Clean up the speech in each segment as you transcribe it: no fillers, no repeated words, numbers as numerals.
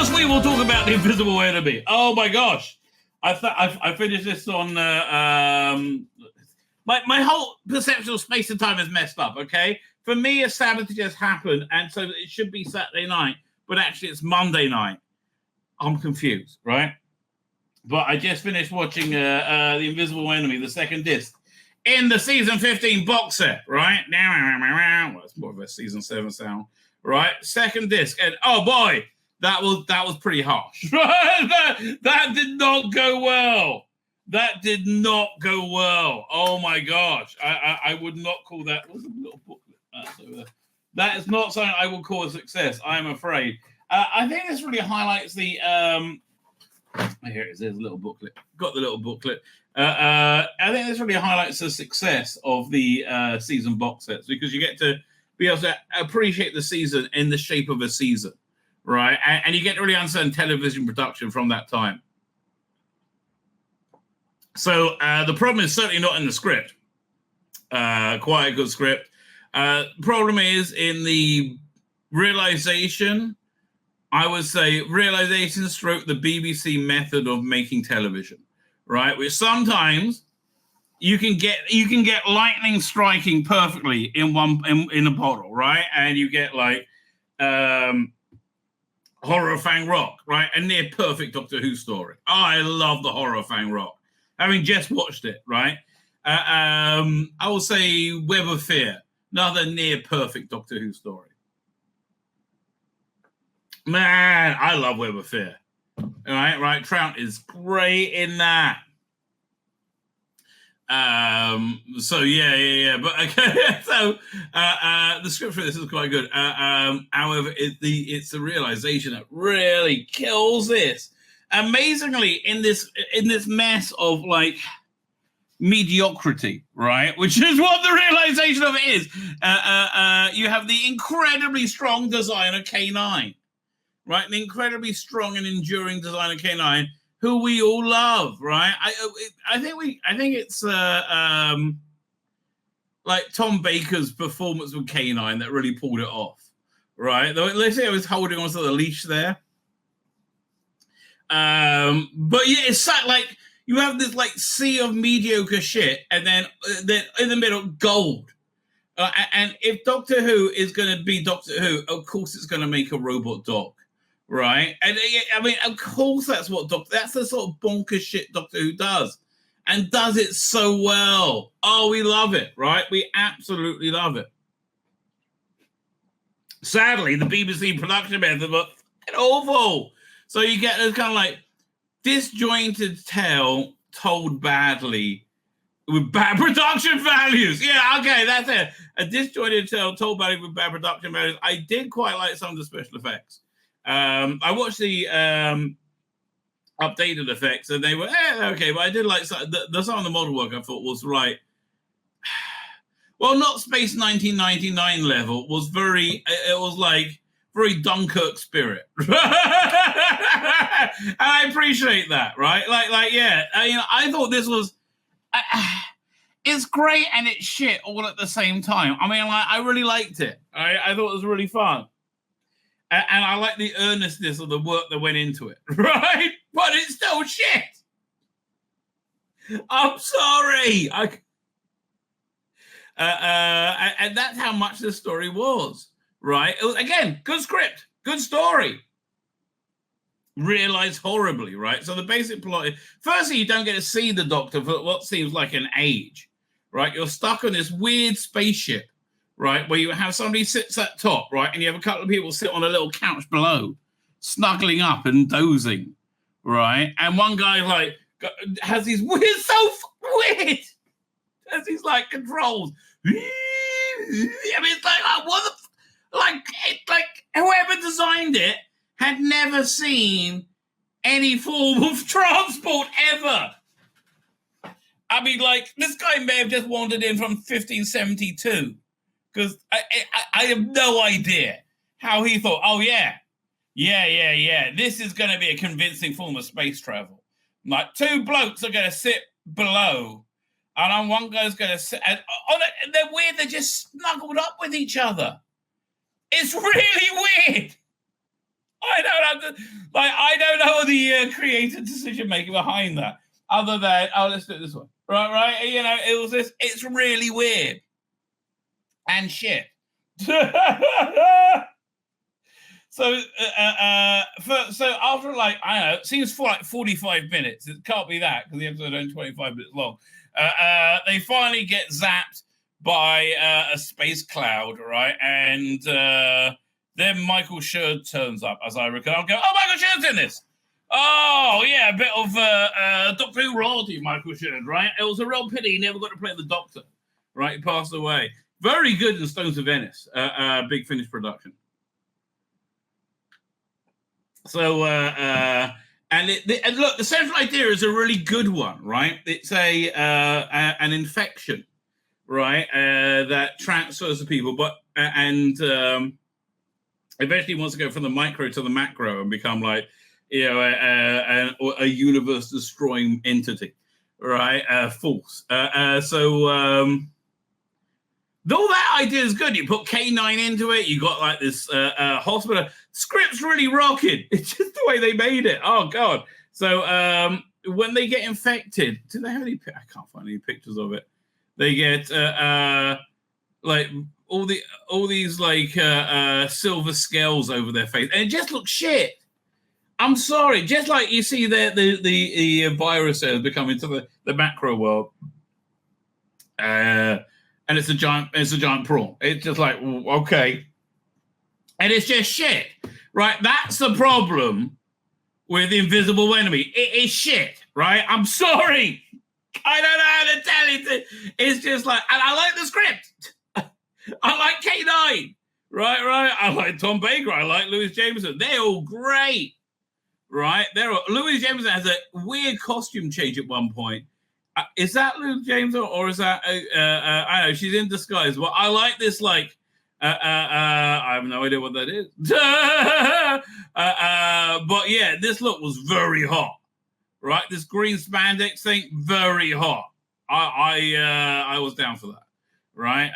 First, we will talk about the invisible enemy. Oh my gosh, I finished this on. My whole perception of space and time is messed up. Okay, for me, a Sabbath just happened, and so it should be Saturday night, but actually it's Monday night. I'm confused, right? But I just finished watching the Invisible Enemy, the second disc, in the season 15 box set, right? Well, it's more of a season 7 sound, right? Second disc, and oh boy, that was pretty harsh. that did not go well. That did not go well. Oh my gosh, I would not call that. What's a little booklet? That is not something I would call a success. I am afraid. I think this really highlights the. Here it is. There's a little booklet. Got the little booklet. I think this really highlights the success of the season box sets because you get to be able to appreciate the season in the shape of a season, right? And you get to really understand television production from that time. So the problem is certainly not in the script. Quite a good script. Problem is in the realization. I would say realization stroke the BBC method of making television, right? Which sometimes you can get lightning striking perfectly in a bottle, right? And you get like Horror of Fang Rock, right? A near perfect Doctor Who story. Oh, I love the Horror of Fang Rock. Having just watched it, right? I will say Web of Fear, another near perfect Doctor Who story. Man, I love Web of Fear. All right. Trout is great in that. So yeah. But okay, so the script for this is quite good. However, it's the realization that really kills this. Amazingly, in this mess of like mediocrity, right? Which is what the realization of it is. You have the incredibly strong design of K9. Right, an incredibly strong and enduring designer K9, who we all love, right? I think it's like Tom Baker's performance with K9 that really pulled it off, right? Let's say I was holding onto the leash there, but yeah, it's like you have this like sea of mediocre shit, and then in the middle gold. And if Doctor Who is going to be Doctor Who, of course it's going to make a robot dog. Right, and I mean, of course, that's the sort of bonkers shit Doctor Who does, and does it so well. Oh, we love it, right? We absolutely love it. Sadly, the BBC production method was awful. So you get this kind of like disjointed tale told badly with bad production values. Yeah, okay, that's it. A disjointed tale told badly with bad production values. I did quite like some of the special effects. I watched the updated effects and they were okay, but I did like some of the model work I thought was right. Well, not Space 1999 level, it was like very Dunkirk spirit. And I appreciate that, right? Like yeah, I thought this was it's great and it's shit all at the same time. I mean, like, I really liked it. I thought it was really fun. And I like the earnestness of the work that went into it, right? But it's still shit. I'm sorry. And that's how much the story was, right? It was, again, good script, good story. Realized horribly, right? So the basic plot is, firstly, you don't get to see the Doctor for what seems like an age, right? You're stuck on this weird spaceship, right, where you have somebody sits at top, right, and you have a couple of people sit on a little couch below, snuggling up and dozing, right? And one guy like has these weird, weird, has these like controls. I mean, it's like what the like whoever designed it had never seen any form of transport ever. I mean, like this guy may have just wandered in from 1572. Because I have no idea how he thought, oh, yeah, this is going to be a convincing form of space travel. Like, two blokes are going to sit below, and then one guy's going to sit, and they're weird, they're just snuggled up with each other. It's really weird. I don't have to, like, I don't know the creative decision making behind that, other than, oh, let's do it this way, right. You know, it was this. It's really weird and shit. So, so after, like, I don't know, it seems for like 45 minutes. It can't be that because the episode is only 25 minutes long. They finally get zapped by a space cloud, right? And then Michael Schur turns up, as I recall. I'll go, oh, Michael Schur's in this. Oh, yeah, a bit of Doctor Who royalty, Michael Schur, right? It was a real pity he never got to play the Doctor, right? He passed away. Very good in Stones of Venice, Big Finish production. So, and look, the central idea is a really good one, right? It's an infection, right, that transfers to people, but eventually wants to go from the micro to the macro and become, like, you know, a universe-destroying entity, right? Force. All that idea is good. You put K9 into it. You got, like, this hospital. Script's really rocking. It's just the way they made it. Oh, God. So when they get infected, do they have any? I can't find any pictures of it. They get like all these like silver scales over their face, and it just looks shit. I'm sorry. Just like you see the virus has become into the macro world. And it's a giant prawn. It's just like, okay. And it's just shit, right? That's the problem with the Invisible Enemy. It is shit, right? I'm sorry. I don't know how to tell it. It's just like, and I like the script. I like K9, right? I like Tom Baker. I like Louis Jameson. They're all great, right? Louis Jameson has a weird costume change at one point. Is that Louis Jameson or is that I don't know? She's in disguise. Well, I like this. Like, I have no idea what that is. But yeah, this look was very hot, right? This green spandex thing, very hot. I was down for that, right?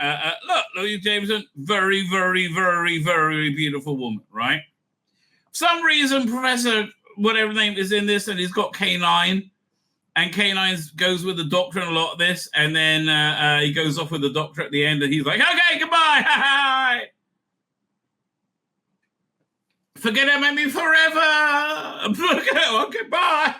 Look, Louis Jameson, very, very, very, very beautiful woman, right? For some reason, Professor whatever name is in this, and he's got K9. And K9 goes with the Doctor in a lot of this, and then he goes off with the Doctor at the end, and he's like, okay, goodbye. Forget about me forever. Okay, bye.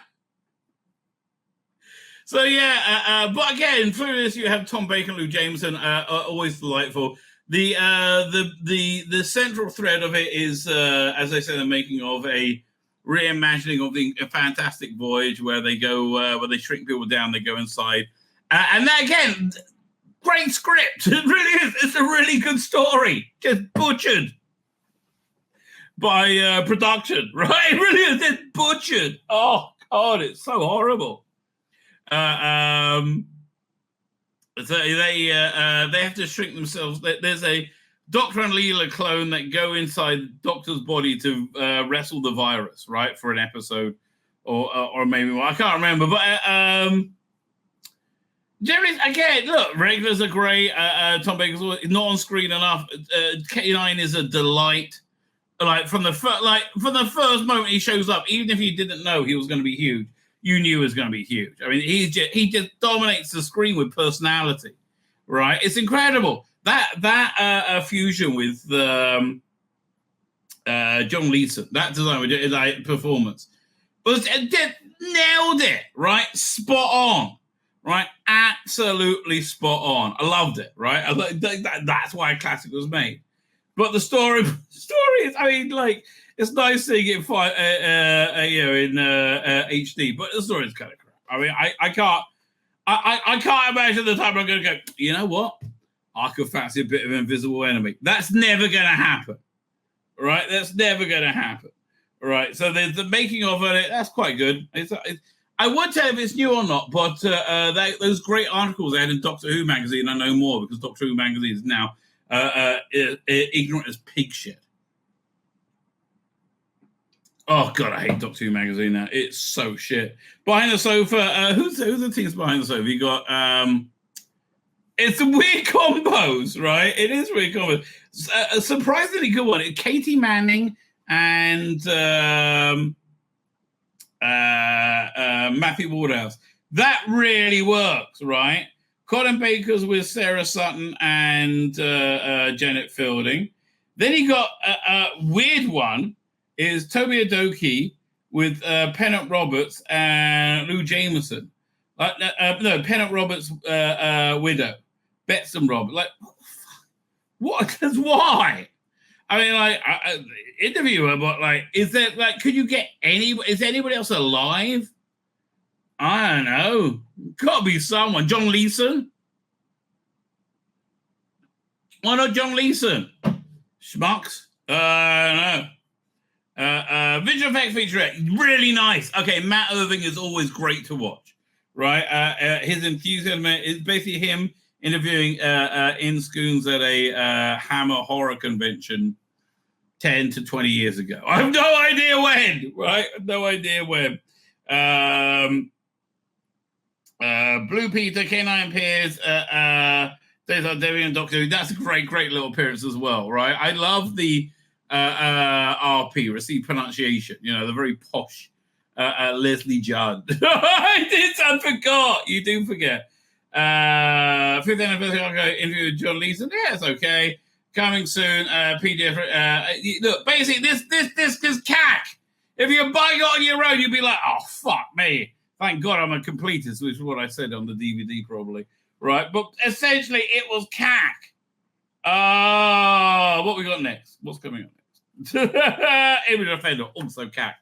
So, yeah, but again, through this, you have Tom Baker and Lou Jameson, always delightful. The central thread of it is, as I said, the making of a reimagining of the Fantastic Voyage, where they go, where they shrink people down, they go inside. And that, again, great script. It really is. It's a really good story. Just butchered by production, right? It really is. It's butchered. Oh, God, it's so horrible. So they have to shrink themselves. There's a Doctor and Leela clone that go inside Doctor's body to wrestle the virus, right, for an episode, or maybe more. I can't remember, but generally, again, look, regulars are great. Tom Baker's not on screen enough. K9 is a delight. Like from the first moment he shows up, even if you didn't know he was going to be huge, you knew he was going to be huge. I mean, he just dominates the screen with personality, right? It's incredible. That fusion with John Leeson, that design, like performance, nailed it, right? Spot on, right? Absolutely spot on. I loved it, right? That's why a classic was made. But the story is, I mean, like, it's nice seeing it in HD, but the story is kind of crap. I mean, I can't imagine the time I'm going to go, you know what? I could fancy a bit of Invisible Enemy. That's never going to happen, right? That's never going to happen, right? So there's the making of it. That's quite good. I won't tell if it's new or not, but those great articles they had in Doctor Who magazine, I know more because Doctor Who magazine is now ignorant as pig shit. Oh, God, I hate Doctor Who magazine now. It's so shit. Behind the Sofa, who's the things behind the sofa? You got... It's weird combos, right? It is weird combos. A surprisingly good one. Katie Manning and Matthew Wardhouse. That really works, right? Colin Baker's with Sarah Sutton and Janet Fielding. Then he got a weird one, is Toby Adoki with Pennant Roberts and Lou Jameson. No, Pennant Roberts' widow, Betsson Roberts. Like, what? Because why? I mean, like, interview her, but like, is there like, could you get is anybody else alive? I don't know. Gotta be someone. John Leeson? Why not John Leeson? Schmucks? No. Visual effects featurette, really nice. Okay, Matt Irving is always great to watch, right? His enthusiasm is basically him interviewing in Scoons at a Hammer horror convention 10 to 20 years ago. I have no idea when, right? No idea when. Blue Peter, K9 Pierce, there's our Debbie and Doctor Who. That's a great little appearance as well, right? I love the RP, received pronunciation, you know, the very posh Leslie Judd. I forgot. You do forget. 5th anniversary interview with John Leeson. Yeah, it's okay. Coming soon. PDF. Look, basically, this is cack. If you're buying it on your own, you'd be like, oh, fuck me. Thank God I'm a completist, which is what I said on the DVD, probably. Right? But essentially, it was cack. What we got next? What's coming up next? Image Offender, also cack.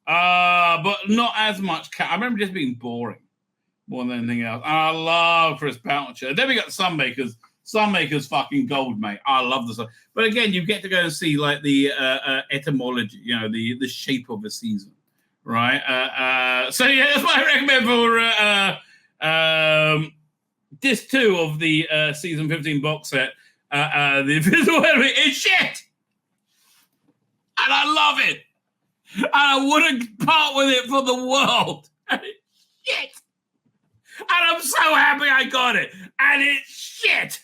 But not as much cack. I remember just being boring more than anything else. And I love Chris Boucher. Then we got Sunmakers. Sunmakers fucking gold, mate. I love this. But again, you get to go and see like the etymology, you know, the shape of a season. Right. So yeah, that's what I recommend for disc 2 of the season 15 box set. The Invisible Enemy is shit, and I love it, and I wouldn't part with it for the world. And it's shit, and I'm so happy I got it, and it's shit.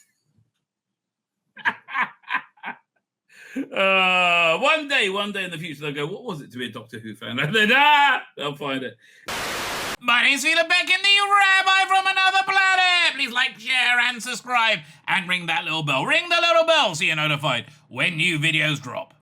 One day in the future, they'll go, what was it to be a Doctor Who fan? And then, they'll find it. My name's Tzvi Lebetkin, the Rabbi from another planet. Please like, share, and subscribe. And ring that little bell. Ring the little bell so you're notified when new videos drop.